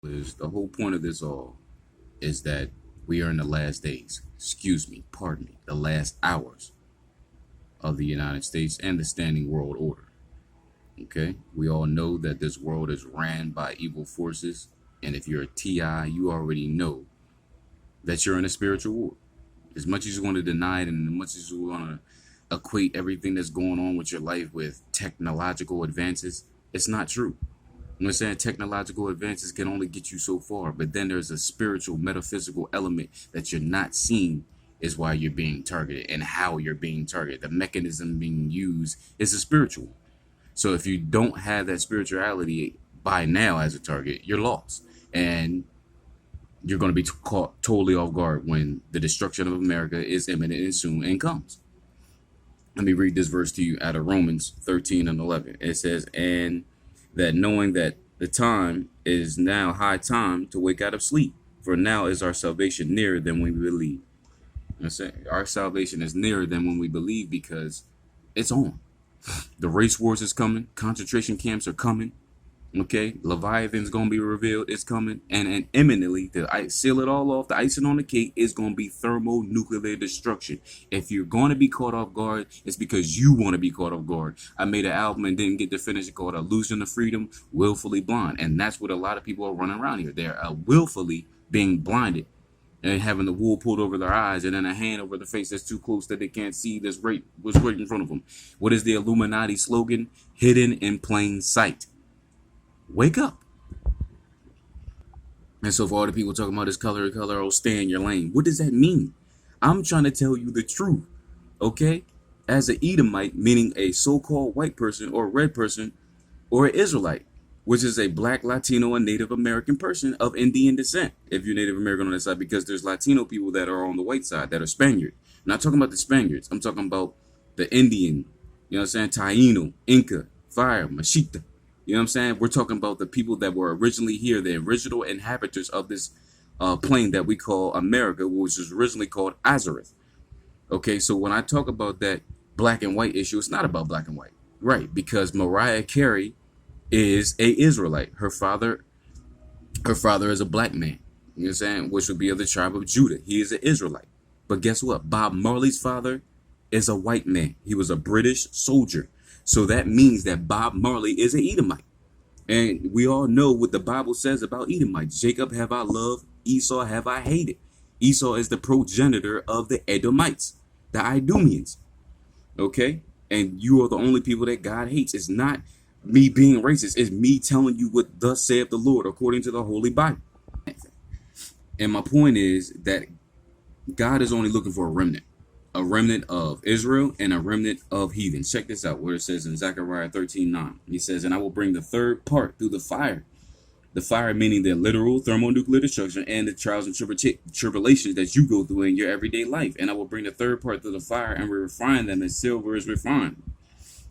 Is the whole point of this all is that we are in the last days. Excuse me, pardon me, the last hours of the United States and the standing world order. Okay, we all know that this world is ran by evil forces, and if you're a TI, you already know that you're in a spiritual war. As much as you want to deny it, and as much as you want to equate everything that's going on with your life with technological advances, it's not true. You know what I'm saying? Technological advances can only get you so far, but then there's a spiritual, metaphysical element that you're not seeing is why you're being targeted and how you're being targeted. The mechanism being used is a spiritual. So if you don't have that spirituality by now as a target, you're lost. And you're going to be caught totally off guard when the destruction of America is imminent and soon and comes. Let me read this verse to you out of Romans 13 and 11. It says, and that knowing that the time is now high time to wake out of sleep, for now is our salvation nearer than when we believe. You know our salvation is nearer than when we believe because it's on. The race wars is coming. Concentration camps are coming. Okay, Leviathan's gonna be revealed. It's coming, and imminently to seal it all off. The icing on the cake is gonna be thermonuclear destruction. If you're gonna be caught off guard, it's because you want to be caught off guard. I made an album and didn't get to finish it called "Illusion of Freedom," willfully blind, and that's what a lot of people are running around here. They're willfully being blinded and having the wool pulled over their eyes, and then a hand over the face that's too close that they can't see what's right in front of them. What is the Illuminati slogan? Hidden in plain sight. Wake up. And so for all the people talking about this color, oh, stay in your lane. What does that mean? I'm trying to tell you the truth, okay? As an Edomite, meaning a so-called white person or red person or an Israelite, which is a black, Latino, and Native American person of Indian descent, if you're Native American on that side, because there's Latino people that are on the white side that are Spaniard. I'm not talking about the Spaniards. I'm talking about the Indian, you know what I'm saying? Taino, Inca, Fire, Machita. You know what I'm saying? We're talking about the people that were originally here, the original inhabitants of this plane that we call America, which was originally called Azareth. Okay, so when I talk about that black and white issue, it's not about black and white, right? Because Mariah Carey is a Israelite. Her father is a black man. You know what I'm saying? Which would be of the tribe of Judah. He is an Israelite. But guess what? Bob Marley's father is a white man. He was a British soldier. So that means that Bob Marley is an Edomite. And we all know what the Bible says about Edomites. Jacob have I loved, Esau have I hated. Esau is the progenitor of the Edomites, the Idumeans. Okay? And you are the only people that God hates. It's not me being racist. It's me telling you what thus saith the Lord according to the Holy Bible. And my point is that God is only looking for a remnant of Israel and a remnant of heathens. Check this out, where it says in Zechariah 13:9. He says, and I will bring the third part through the fire. The fire meaning the literal thermonuclear destruction and the trials and tribulations that you go through in your everyday life. And I will bring the third part through the fire and refine them as silver is refined.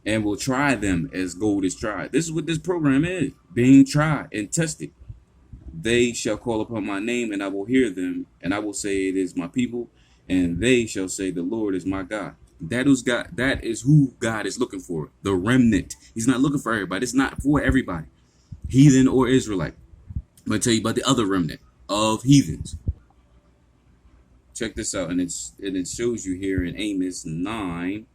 And will try them as gold is tried. This is what this program is, being tried and tested. They shall call upon my name and I will hear them, and I will say it is my people, and they shall say the Lord is my God. That is who God is looking for. The remnant. He's not looking for everybody. It's not for everybody, heathen or Israelite. I'm going to tell you about the other remnant of heathens. Check this out. And it shows you here in Amos 9,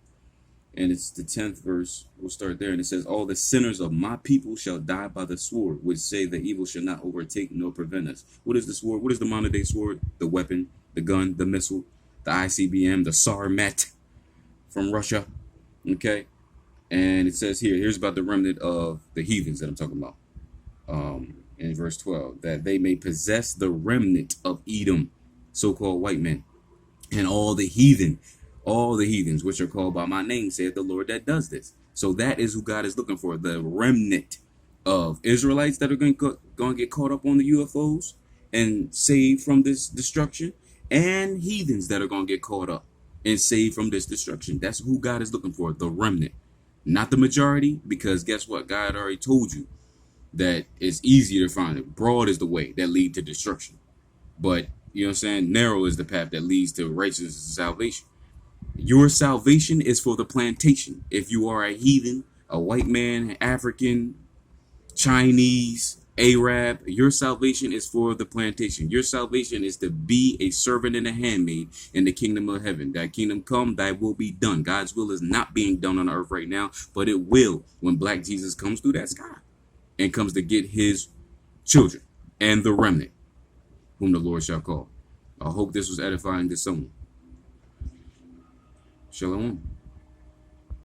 and it's the 10th verse. We'll start there. And it says, all the sinners of my people shall die by the sword, which say the evil shall not overtake nor prevent us. What is the sword? What is the modern day sword? The weapon, the gun, the missile, the ICBM, the Sarmat from Russia. Okay. And it says here's about the remnant of the heathens that I'm talking about. In verse 12, that they may possess the remnant of Edom, so-called white men, and all the heathens which are called by my name, saith the Lord that does this. So that is who God is looking for, the remnant of Israelites that are going to get caught up on the UFOs and saved from this destruction, and heathens that are going to get caught up and saved from this destruction. That's who God is looking for, the remnant, not the majority, because guess what? God already told you that it's easier to find it. Broad is the way that lead to destruction. But, you know what I'm saying? Narrow is the path that leads to righteousness and salvation. Your salvation is for the plantation. If you are a heathen, a white man, African, Chinese, Arab, your salvation is for the plantation. Your salvation is to be a servant and a handmaid in the kingdom of heaven. That kingdom come, thy will be done. God's will is not being done on earth right now, but it will when Black Jesus comes through that sky and comes to get his children and the remnant, whom the Lord shall call. I hope this was edifying to someone. Shalom.